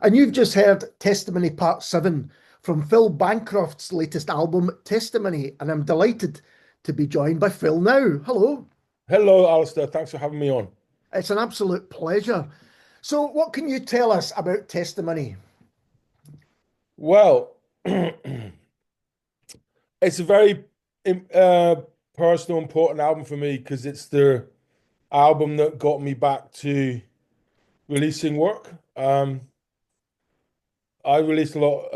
And you've just heard Testimony Part 7 from Phil Bancroft's latest album, Testimony. And I'm delighted to be joined by Phil now. Hello. Hello, Alistair. Thanks for having me on. It's an absolute pleasure. So, what can you tell us about Testimony? Well, it's a very uh, personal, important album for me because it's the album that got me back to releasing work. I released a lot.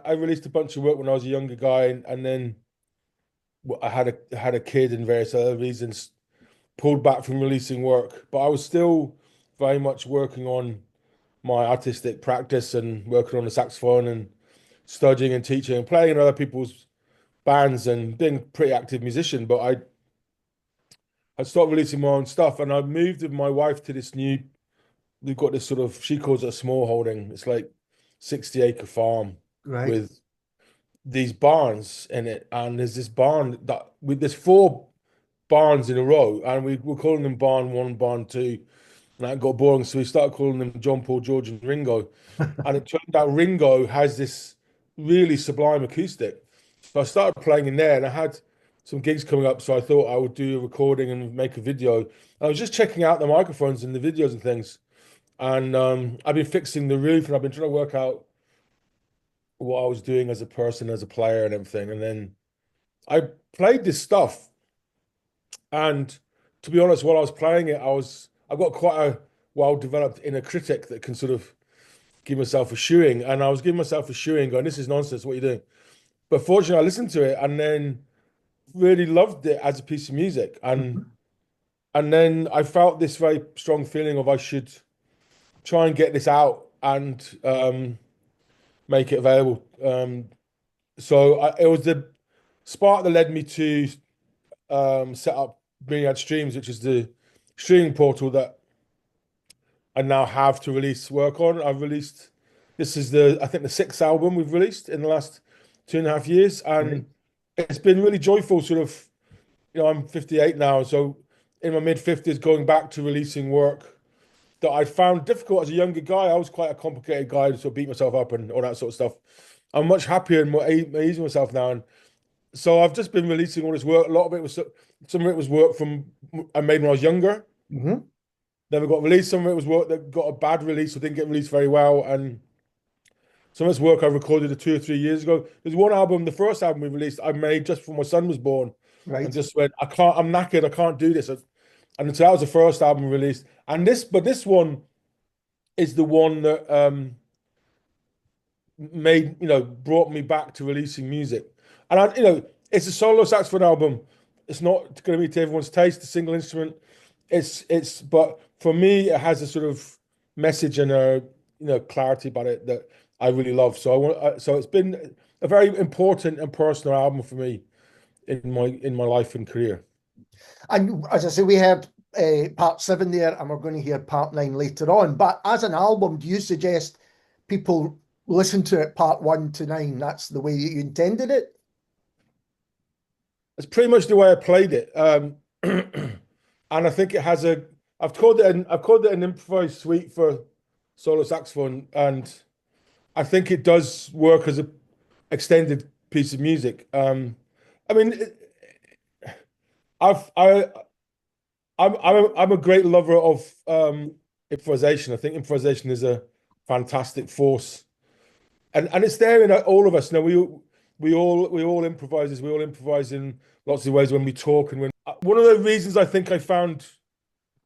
I released a bunch of work when I was a younger guy, and then I had a kid and various other reasons pulled back from releasing work. But I was still very much working on my artistic practice and working on the saxophone and studying and teaching and playing in other people's bands and being a pretty active musician. But I started releasing my own stuff, and I moved with my wife to this new. We've got this sort of, she calls it a small holding. It's like 60-acre farm Right. with these barns in it, and there's this barn that with there's four barns in a row, and we're calling them barn one, barn two, and that got boring, so we started calling them John, Paul, George, and Ringo. And it turned out Ringo has this really sublime acoustic. So I started playing in there, and I had some gigs coming up, so I thought I would do a recording and make a video. I was just checking out the microphones and the videos and things, and I've been fixing the roof, and I've been trying to work out what I was doing as a person, as a player, and everything. And then I played this stuff, and to be honest, while I was playing it, I've got quite a well-developed inner critic that can sort of give myself a shoeing, and I was giving myself a shoeing, going, "This is nonsense. What are you doing?" But fortunately, I listened to it and then really loved it as a piece of music, and Mhm. then I felt this very strong feeling of I should try and get this out and make it available. It was the spark that led me to set up Myriad Streams, which is the streaming portal that I now have to release work on. This is I think the sixth album we've released in the last 2.5 years, Right. and it's been really joyful. Sort of, I'm 58 now, so in my mid 50s, going back to releasing work that I found difficult as a younger guy. I was quite a complicated guy to sort of beat myself up and all that sort of stuff. I'm much happier and more easy with myself now, and so I've just been releasing all this work. A lot of it was some of it was work from I made when I was younger. Hmm. Never got released. Some of it was work that got a bad release or didn't get released very well, and some of it's work I recorded 2 or 3 years ago. There's one album, the first album we released, I made just before my son was born, and Right. just went, I can't, I'm knackered, I can't do this. And so that was the first album released. But this one is the one that brought me back to releasing music. And it's a solo saxophone album. It's not going to be to everyone's taste, a single instrument. But for me, it has a sort of message and a clarity about it that I really love. So it's been a very important and personal album for me in my life and career. And as I say, we heard part 7 there, and we're going to hear part 9 later on. But as an album, do you suggest people listen to it part 1 to 9? That's the way that you intended it? It's pretty much the way I played it. And I think it has I've called it an improvised suite for solo saxophone, and I think it does work as a extended piece of music. I mean, I've I I'm a great lover of improvisation. I think improvisation is a fantastic force, and it's there in all of us. We all improvisers. We all improvise in lots of ways when we talk and when. One of the reasons I think I found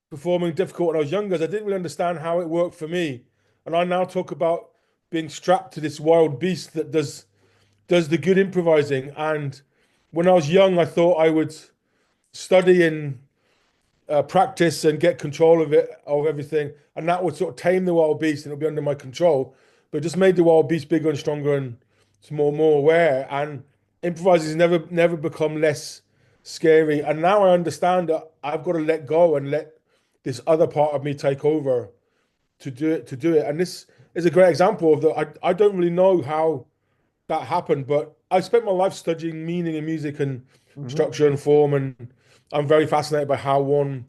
performing difficult when I was younger is I didn't really understand how it worked for me, and I now talk about being strapped to this wild beast that does the good improvising. And when I was young, I thought I would study and practice and get control of everything, and that would sort of tame the wild beast and it'll be under my control. But it just made the wild beast bigger and stronger and it's more aware. And improvising has never become less scary. And now I understand that I've got to let go and let this other part of me take over to do it. And this is a great example of that. I don't really know how that happened, but I spent my life studying meaning in music and Hmm. structure and form, and I'm very fascinated by how one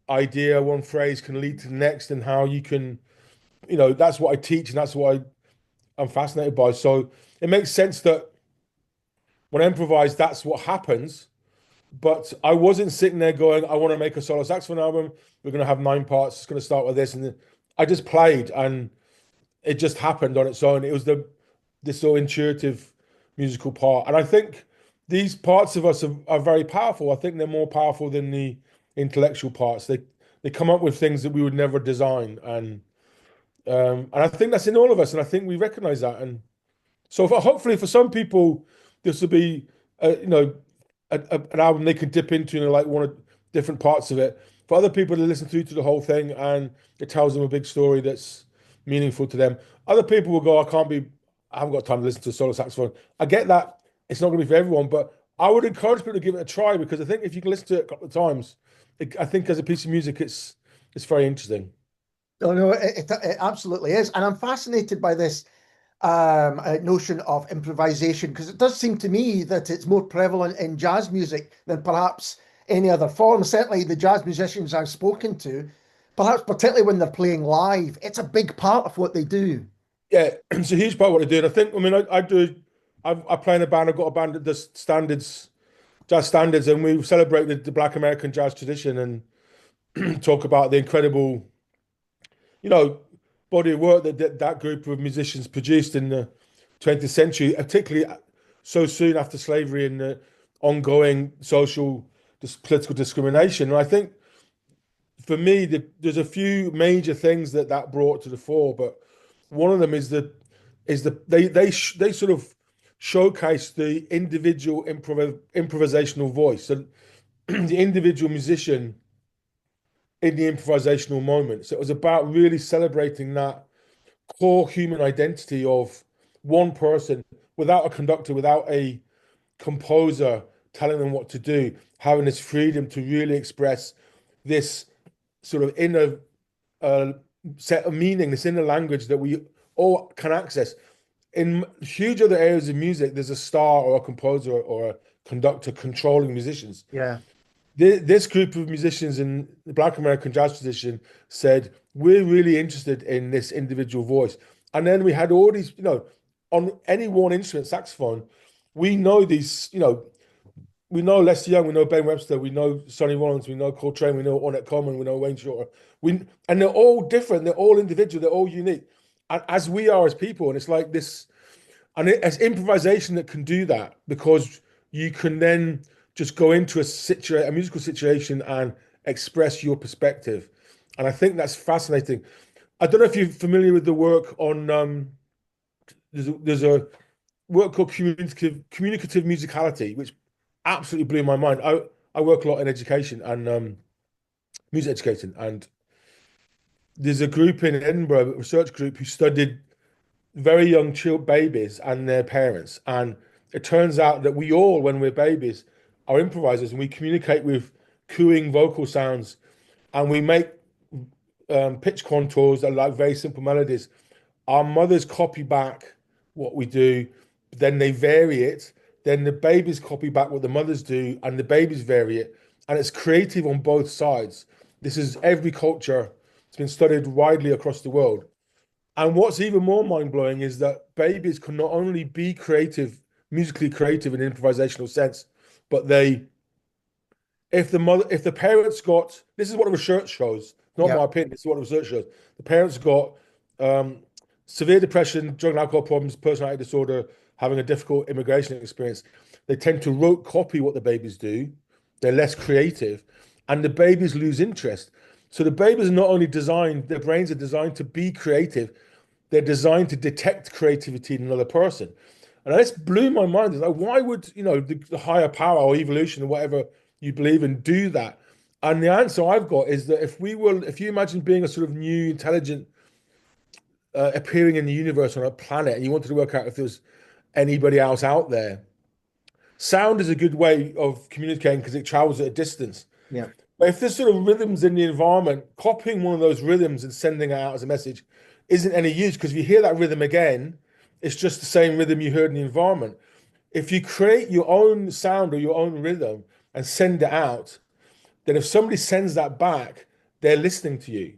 idea, one phrase can lead to the next, and how you can that's what I teach and that's what I'm fascinated by. So it makes sense that when I improvise, that's what happens. But I wasn't sitting there going, I want to make a solo saxophone album. We're going to have 9 parts. It's going to start with this. And I just played and it just happened on its own. It was this sort of intuitive musical part. And I think these parts of us are very powerful. I think they're more powerful than the intellectual parts. They come up with things that we would never design. And I think that's in all of us. And I think we recognize that. And so hopefully for some people, this will be, an album they can dip into and like one of different parts of it. For other people to listen through to the whole thing and it tells them a big story that's meaningful to them. Other people will go, I haven't got time to listen to a solo saxophone. I get that it's not going to be for everyone, but I would encourage people to give it a try because I think if you can listen to it a couple of times, I think as a piece of music, it's very interesting. No, it absolutely is. And I'm fascinated by this notion of improvisation because it does seem to me that it's more prevalent in jazz music than perhaps any other form. Certainly the jazz musicians I've spoken to, perhaps particularly when they're playing live, it's a big part of what they do. Yeah, it's a huge part of what I do. And I think, I play in a band. I've got a band that does jazz standards, and we celebrate the Black American jazz tradition and talk about the incredible, body of work that group of musicians produced in the 20th century, particularly so soon after slavery and the ongoing social, political discrimination. And I think for me, there's a few major things that brought to the fore, but one of them is they sort of showcase the individual improvisational voice and the individual musician in the improvisational moment. So it was about really celebrating that core human identity of one person without a conductor, without a composer telling them what to do, having this freedom to really express this sort of inner set of meaning, this inner language that we all can access. In huge other areas of music, there's a star or a composer or a conductor controlling musicians. Yeah. This group of musicians in the Black American jazz tradition said, we're really interested in this individual voice. And then we had all these, on any one instrument, saxophone, we know these, we know Les Young, we know Ben Webster, we know Sonny Rollins, we know Coltrane, we know Ornette Coleman, we know Wayne Shorter. And they're all different, they're all individual, they're all unique. And as we are as people, and it's like this, and it's improvisation that can do that because you can then just go into a musical situation and express your perspective. And I think that's fascinating. I don't know if you're familiar with the work on, there's a work called communicative musicality, which absolutely blew my mind. I work a lot in education and music education, and there's a group in Edinburgh, a research group, who studied very young babies and their parents. And it turns out that we all, when we're babies, are improvisers and we communicate with cooing vocal sounds and we make pitch contours that are like very simple melodies. Our mothers copy back what we do, then they vary it. Then the babies copy back what the mothers do and the babies vary it. And it's creative on both sides. This is every culture. It's been studied widely across the world. And what's even more mind-blowing is that babies can not only be creative, musically creative in an improvisational sense, but if the parents got, this is what the research shows, not my opinion, this is what the research shows. The parents got severe depression, drug and alcohol problems, personality disorder, having a difficult immigration experience. They tend to rote copy what the babies do. They're less creative, and the babies lose interest. So the babies are not only designed, their brains are designed to be creative, they're designed to detect creativity in another person. And this blew my mind. It's like, why would, the higher power or evolution or whatever you believe in do that? And the answer I've got is that if you imagine being a sort of new intelligent appearing in the universe on a planet and you wanted to work out if there's anybody else out there, sound is a good way of communicating because it travels at a distance. Yeah. But if there's sort of rhythms in the environment, copying one of those rhythms and sending it out as a message isn't any use because if you hear that rhythm again, it's just the same rhythm you heard in the environment. If you create your own sound or your own rhythm and send it out, then if somebody sends that back, they're listening to you.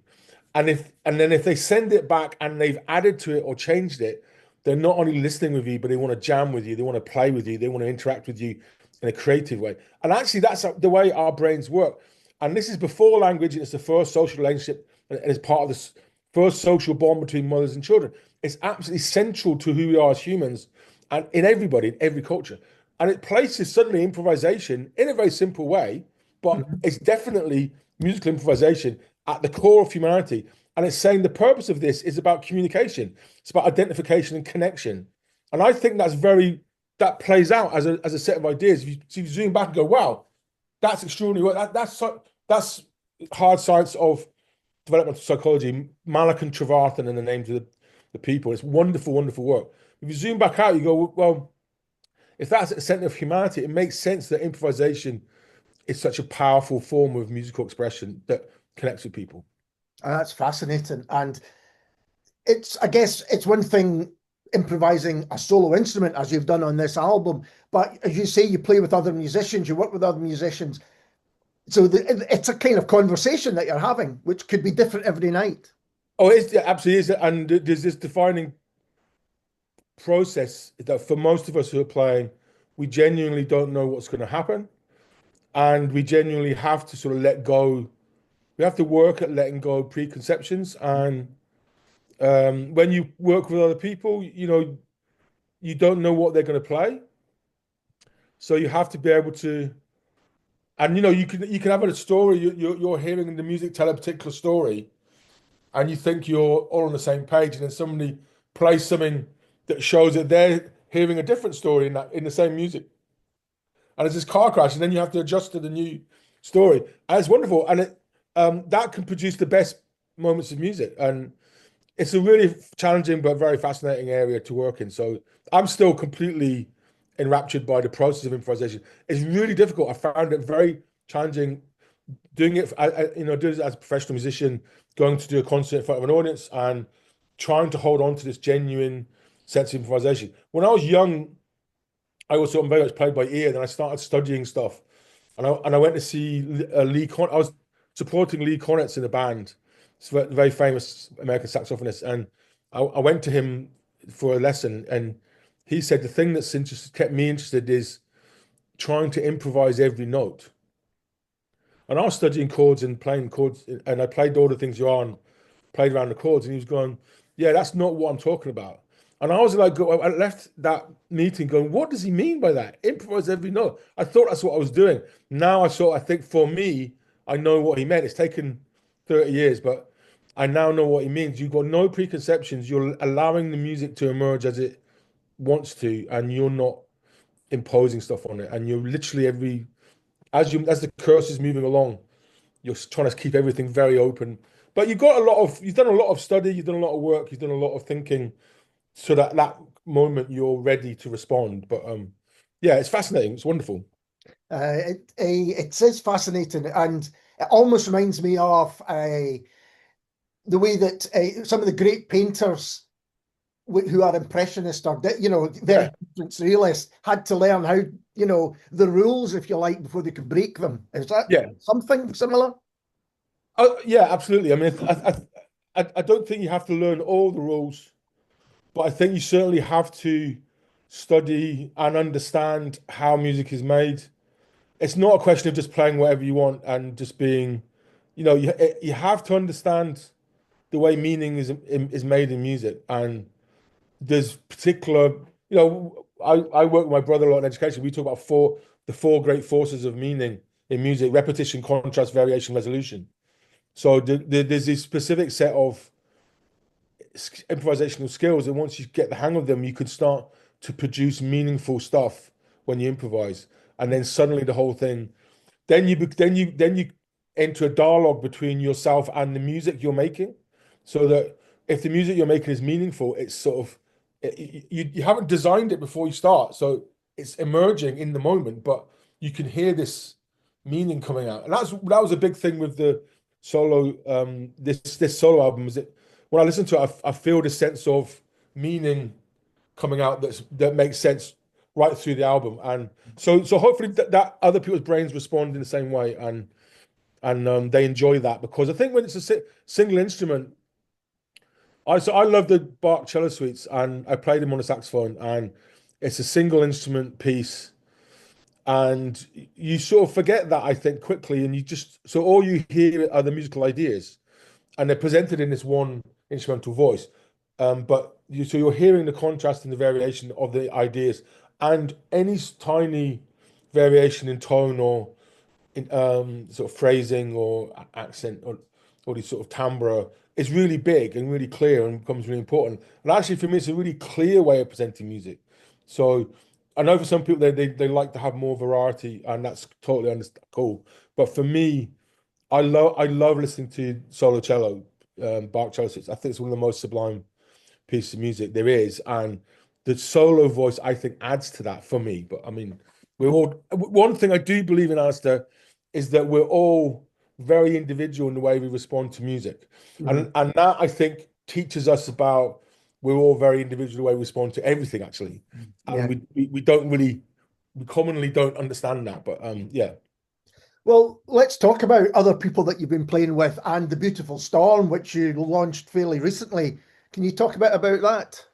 And then if they send it back and they've added to it or changed it, they're not only listening with you, but they want to jam with you, they want to play with you, they want to interact with you in a creative way. And actually, that's the way our brains work. And this is before language, and it's the first social relationship, and it's part of this first social bond between mothers and children. It's absolutely central to who we are as humans, and in everybody, in every culture. And it places suddenly improvisation in a very simple way, but Mhm. it's definitely musical improvisation at the core of humanity. And it's saying the purpose of this is about communication. It's about identification and connection. And I think that plays out as a set of ideas. If you zoom back and go, wow, that's extraordinary. That's hard science of developmental psychology. Malak and Trevarthen and the names of the people. It's wonderful, wonderful work. If you zoom back out, you go, well, if that's at the center of humanity, it makes sense that improvisation is such a powerful form of musical expression that connects with people. And that's fascinating. And I guess it's one thing improvising a solo instrument as you've done on this album, but as you say, you play with other musicians, you work with other musicians. So it's a kind of conversation that you're having, which could be different every night. Oh, it absolutely is. And there's this defining process that for most of us who are playing, we genuinely don't know what's going to happen. And we genuinely have to sort of let go. We have to work at letting go of preconceptions. And when you work with other people, you don't know what they're going to play. So you have to be able to, and you can have a story. You're hearing the music tell a particular story, and you think you're all on the same page, and then somebody plays something that shows that they're hearing a different story in the same music, and it's this car crash, and then you have to adjust to the new story, and it's wonderful, and that can produce the best moments of music, and it's a really challenging but very fascinating area to work in. So I'm still completely enraptured by the process of improvisation. It's really difficult. I found it very challenging doing it. Doing it as a professional musician, going to do a concert in front of an audience, and trying to hold on to this genuine sense of improvisation. When I was young, I was sort of very much played by ear. Then I started studying stuff, and I went to see Lee Konitz. I was supporting Lee Konitz in a band. It's a very famous American saxophonist, and I went to him for a lesson, and he said the thing that's kept me interested is trying to improvise every note. And I was studying chords and playing chords, and I played all the things you're on, played around the chords, and he was going, "Yeah, that's not what I'm talking about." And I was like, I left that meeting going, "What does he mean by that? Improvise every note." I thought that's what I was doing. Now I think for me, I know what he meant. It's taken 30 years, but I now know what he means. You've got no preconceptions. You're allowing the music to emerge as it wants to, and you're not imposing stuff on it. And you're literally as the curse is moving along, you're trying to keep everything very open. But you've done a lot of study, you've done a lot of work, you've done a lot of thinking, so that moment you're ready to respond. But yeah, it's fascinating. It's wonderful. It is fascinating, and it almost reminds me of the way that some of the great painters who are impressionist or very surrealist had to learn how the rules, if you like, before they could break them. Is that something similar? Oh, yeah, absolutely. I mean, I don't think you have to learn all the rules, but I think you certainly have to study and understand how music is made. It's not a question of just playing whatever you want and just being, you have to understand the way meaning is made in music. And there's particular, I work with my brother a lot in education. We talk about the four great forces of meaning in music: repetition, contrast, variation, resolution. So there's this specific set of improvisational skills, and once you get the hang of them, you could start to produce meaningful stuff when you improvise, and then suddenly the whole thing, then you enter a dialogue between yourself and the music you're making, so that if the music you're making is meaningful, it's sort of you haven't designed it before you start, so it's emerging in the moment, but you can hear this meaning coming out, and that was a big thing with the solo this solo album. Is it when I listen to it, I feel this sense of meaning coming out that makes sense right through the album, and so hopefully that other people's brains respond in the same way, and and they enjoy that, because I think when it's a single instrument, I love the Bach cello suites, and I played them on the saxophone, and it's a single instrument piece, and you sort of forget that, I think, quickly, and so all you hear are the musical ideas, and they're presented in this one instrumental voice. But you're hearing the contrast and the variation of the ideas, and any tiny variation in tone or in sort of phrasing or accent or these sort of timbre is really big and really clear and becomes really important. And actually, for me, it's a really clear way of presenting music. So I know for some people they like to have more variety, and that's totally cool. But for me, I love listening to solo cello, Bach cello suites. I think it's one of the most sublime pieces of music there is, and the solo voice, I think, adds to that for me. But I mean, we're all one thing I do believe in, Alistair, is that we're all very individual in the way we respond to music, and that, I think, teaches us about we're all very individual the way we respond to everything, actually, Yeah. and we don't really, we commonly don't understand that, but yeah. Well, let's talk about other people that you've been playing with and the Beautiful Storm, which you launched fairly recently. Can you talk about that?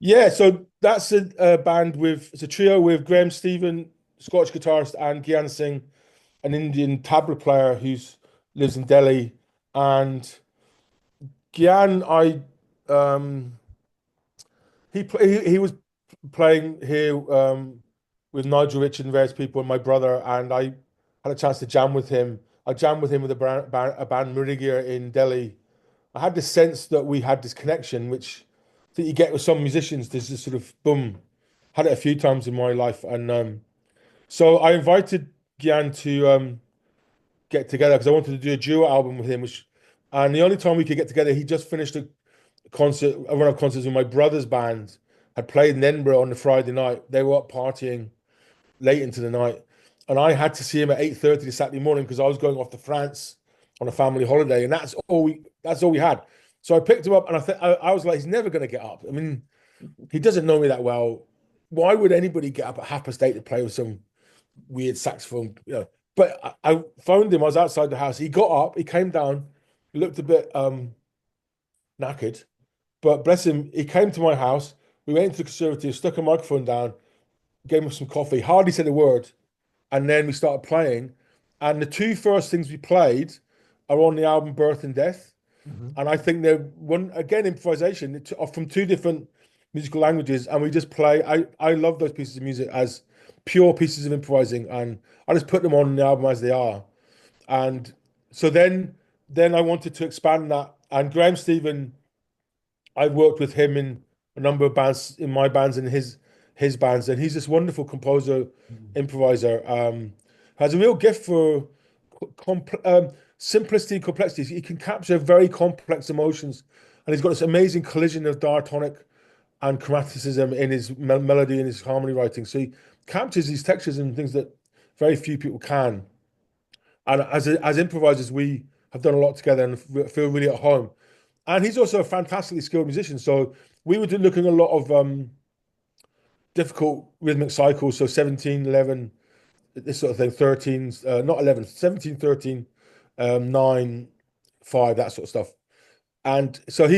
Yeah, so that's a band it's a trio with Graham Stephen, Scottish guitarist, and Gyan Singh, an Indian tabla player who lives in Delhi. And Gyan, he was playing here with Nigel Richard and various people and my brother, and I had a chance to jam with him. I jammed with him with a band Murigia in Delhi. I had this sense that we had this connection, which that you get with some musicians. There's this sort of boom. Had it a few times in my life, and so I invited Gyan to get together because I wanted to do a duo album with him. And the only time we could get together, he just finished a run of concerts with my brother's band. Had played in Edinburgh on the Friday night. They were up partying late into the night, and I had to see him at 8:30 the Saturday morning because I was going off to France on a family holiday, and that's all we had. So I picked him up, and I was like, he's never going to get up. I mean, he doesn't know me that well. Why would anybody get up at 8:30 to play with some weird saxophone? But I phoned him. I was outside the house. He got up. He came down. He looked a bit knackered, but bless him, he came to my house. We went into the conservatory, stuck a microphone down, gave him some coffee. Hardly said a word, and then we started playing. And the two first things we played are on the album Birth and Death. And I think they're one again improvisation from two different musical languages, and we just play. I love those pieces of music as pure pieces of improvising, and I just put them on the album as they are. And so then I wanted to expand that. And Graham Stephen, I've worked with him in a number of bands, in my bands and his bands, and he's this wonderful composer, improviser. Has a real gift for simplicity and complexity. He can capture very complex emotions, and he's got this amazing collision of diatonic and chromaticism in his melody and his harmony writing. So he captures these textures and things that very few people can. And as improvisers, we have done a lot together and feel really at home. And he's also a fantastically skilled musician. So we were looking at a lot of difficult rhythmic cycles. So 17, 11, this sort of thing, 13, not 11, 17, 13, 9, 5, that sort of stuff. And so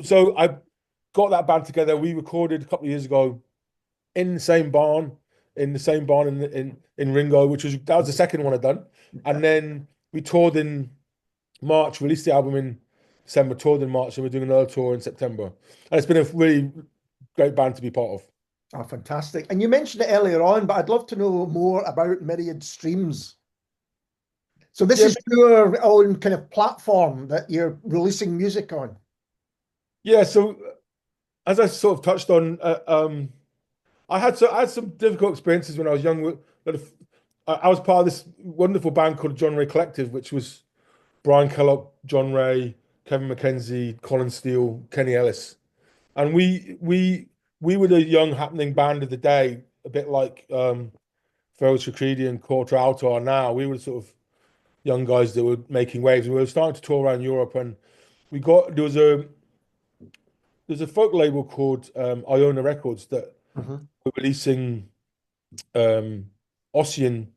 so I got that band together. We recorded a couple of years ago in the same barn, in Ringo, that was the second one I'd done. And then we toured in March, released the album in December, toured in March, and we're doing another tour in September. And it's been a really great band to be part of. Oh, fantastic. And you mentioned it earlier on, but I'd love to know more about Myriad Streams. So this is your own kind of platform that you're releasing music on. Yeah, so as I sort of touched on, I had some difficult experiences when I was young. I was part of this wonderful band called John Ray Collective, which was Brian Kellogg, John Ray, Kevin McKenzie, Colin Steele, Kenny Ellis, and we were the young happening band of the day, a bit like Feroz Shakridy and Quarter Alto are now. We were sort of young guys that were making waves. We were starting to tour around Europe, and there's a folk label called Iona Records that were releasing Ossian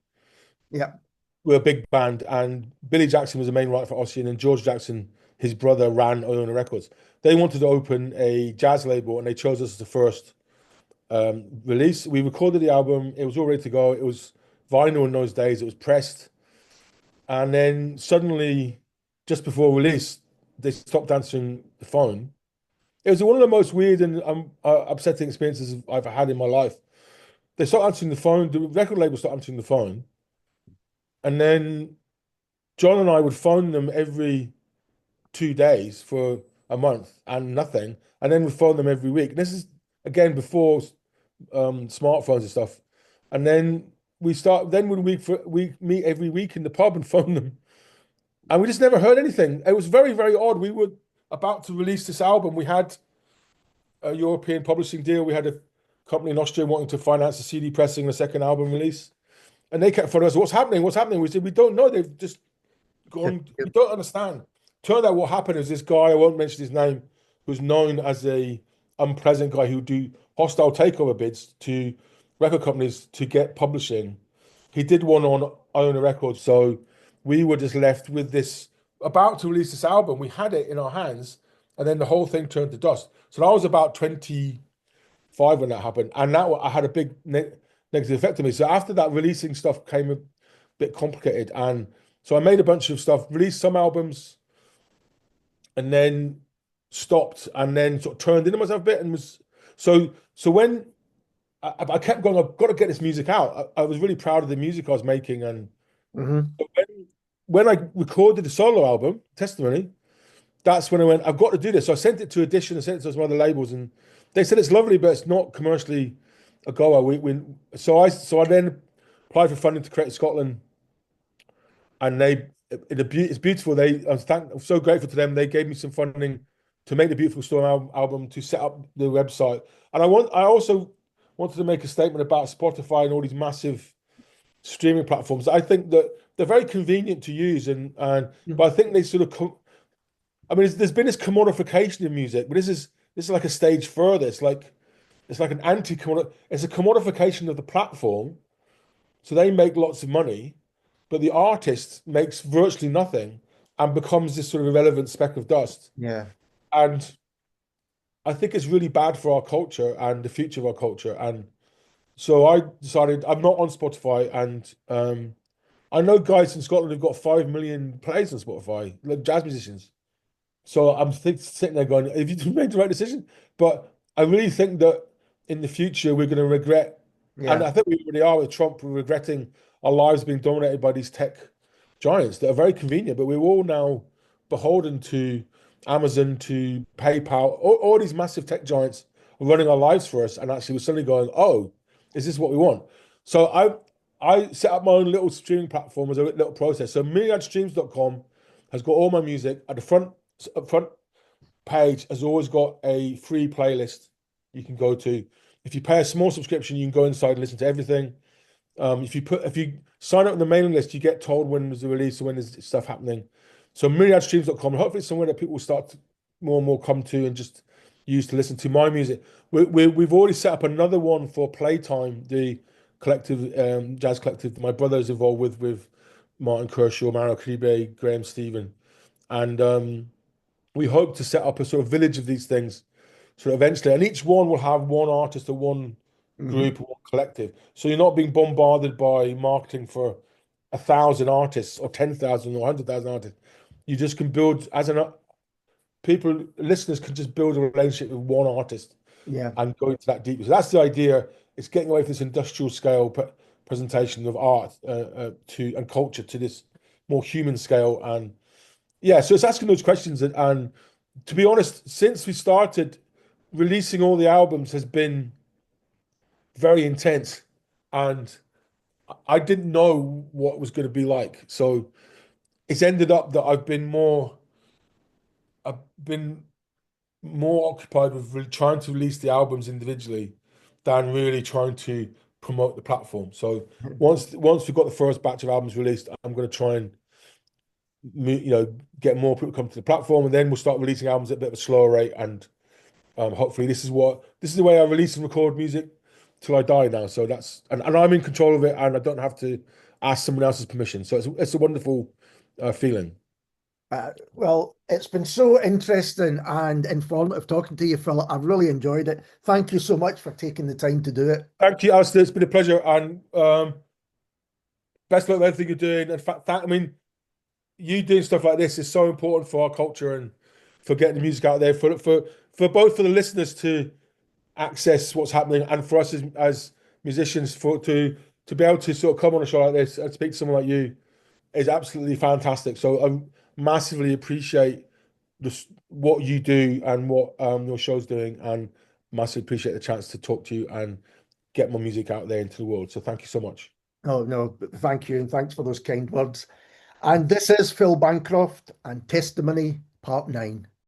Yeah. we're a big band, and Billy Jackson was the main writer for Ossian, and George Jackson, his brother, ran Iona Records. They wanted to open a jazz label, and they chose us as the first release. We recorded the album. It was all ready to go. It was vinyl in those days. It was pressed. And then suddenly, just before release, they stopped answering the phone. It was one of the most weird and upsetting experiences I've had in my life. They stopped answering the phone. The record label stopped answering the phone. And then John and I would phone them every 2 days for a month and nothing. And then we'd phone them every week. And this is, again, before smartphones and stuff. And then we meet every week in the pub and phone them. And we just never heard anything. It was very, very odd. We were about to release this album. We had a European publishing deal. We had a company in Austria wanting to finance the CD pressing and a second album release. And they kept phoning us, what's happening? What's happening? We said, we don't know. They've just gone, we don't understand. Turned out what happened is this guy, I won't mention his name, who's known as a unpleasant guy who would do hostile takeover bids to record companies to get publishing. He did one on Iona Records. So we were just left with this, about to release this album. We had it in our hands, and then the whole thing turned to dust. So that was about 25 when that happened. And that I had a big negative effect on me. So after that, releasing stuff came a bit complicated. And so I made a bunch of stuff, released some albums, and then stopped, and then sort of turned into myself a bit, and was so when I kept going, I've got to get this music out. I was really proud of the music I was making, and when I recorded the solo album, Testimony, that's when I went, I've got to do this. So I sent it to Edition, I sent it to some other labels, and they said it's lovely, but it's not commercially a goer. So I then applied for funding to Create Scotland, and it's beautiful. I'm so grateful to them. They gave me some funding to make the Beautiful Storm album, to set up the website. And I also wanted to make a statement about Spotify and all these massive streaming platforms. I think that they're very convenient to use, but I think they sort of there's been this commodification of music, but this is like a stage further. It's like an it's a commodification of the platform. So they make lots of money, but the artist makes virtually nothing and becomes this sort of irrelevant speck of dust. Yeah. And I think it's really bad for our culture and the future of our culture. And so I decided I'm not on Spotify, and I know guys in Scotland who've got 5 million plays on Spotify, like jazz musicians. So I'm sitting there going, have you made the right decision? But I really think that in the future we're going to regret, and I think we already are with Trump, we're regretting our lives being dominated by these tech giants that are very convenient, but we're all now beholden to Amazon, to PayPal, all these massive tech giants are running our lives for us. And actually we're suddenly going, oh, is this what we want? So I set up my own little streaming platform as a little process. So myriadstreams.com has got all my music. At the front page has always got a free playlist you can go to. If you pay a small subscription, you can go inside and listen to everything. If you sign up on the mailing list, you get told when there's a release or when there's stuff happening. So myriadstreams.com, hopefully it's somewhere that people will start to more and more come to and just use to listen to my music. We've already set up another one for Playtime, the collective, jazz collective my brother's involved with Martin Kershaw, Mario Caribe, Graham Stephen. And we hope to set up a sort of village of these things sort of eventually. And each one will have one artist or one group or one collective. So you're not being bombarded by marketing for 1,000 artists or 10,000 or 100,000 artists. You just can build listeners can just build a relationship with one artist and go into that deep. So that's the idea. It's getting away from this industrial scale presentation of art and culture to this more human scale. And so it's asking those questions. And to be honest, since we started, releasing all the albums has been very intense, and I didn't know what it was going to be like. So it's ended up that I've been more occupied with really trying to release the albums individually than really trying to promote the platform. So once we've got the first batch of albums released, I'm going to try and get more people to come to the platform, and then we'll start releasing albums at a bit of a slower rate. And hopefully this is the way I release and record music till I die now. So and I'm in control of it, and I don't have to ask someone else's permission. So it's a wonderful feeling. Well, it's been so interesting and informative talking to you, Phil. I've really enjoyed it. Thank you so much for taking the time to do it. Thank you, Alistair. It's been a pleasure, and best luck with everything you're doing. In fact, I mean, you doing stuff like this is so important for our culture and for getting the music out there, for both for the listeners to access what's happening, and for us as musicians to be able to sort of come on a show like this and speak to someone like you is absolutely fantastic. So I massively appreciate what you do and what your show's doing, and massively appreciate the chance to talk to you and get my music out there into the world. So thank you so much. Oh, no, thank you. And thanks for those kind words. And this is Phil Bancroft and Testimony Part 9.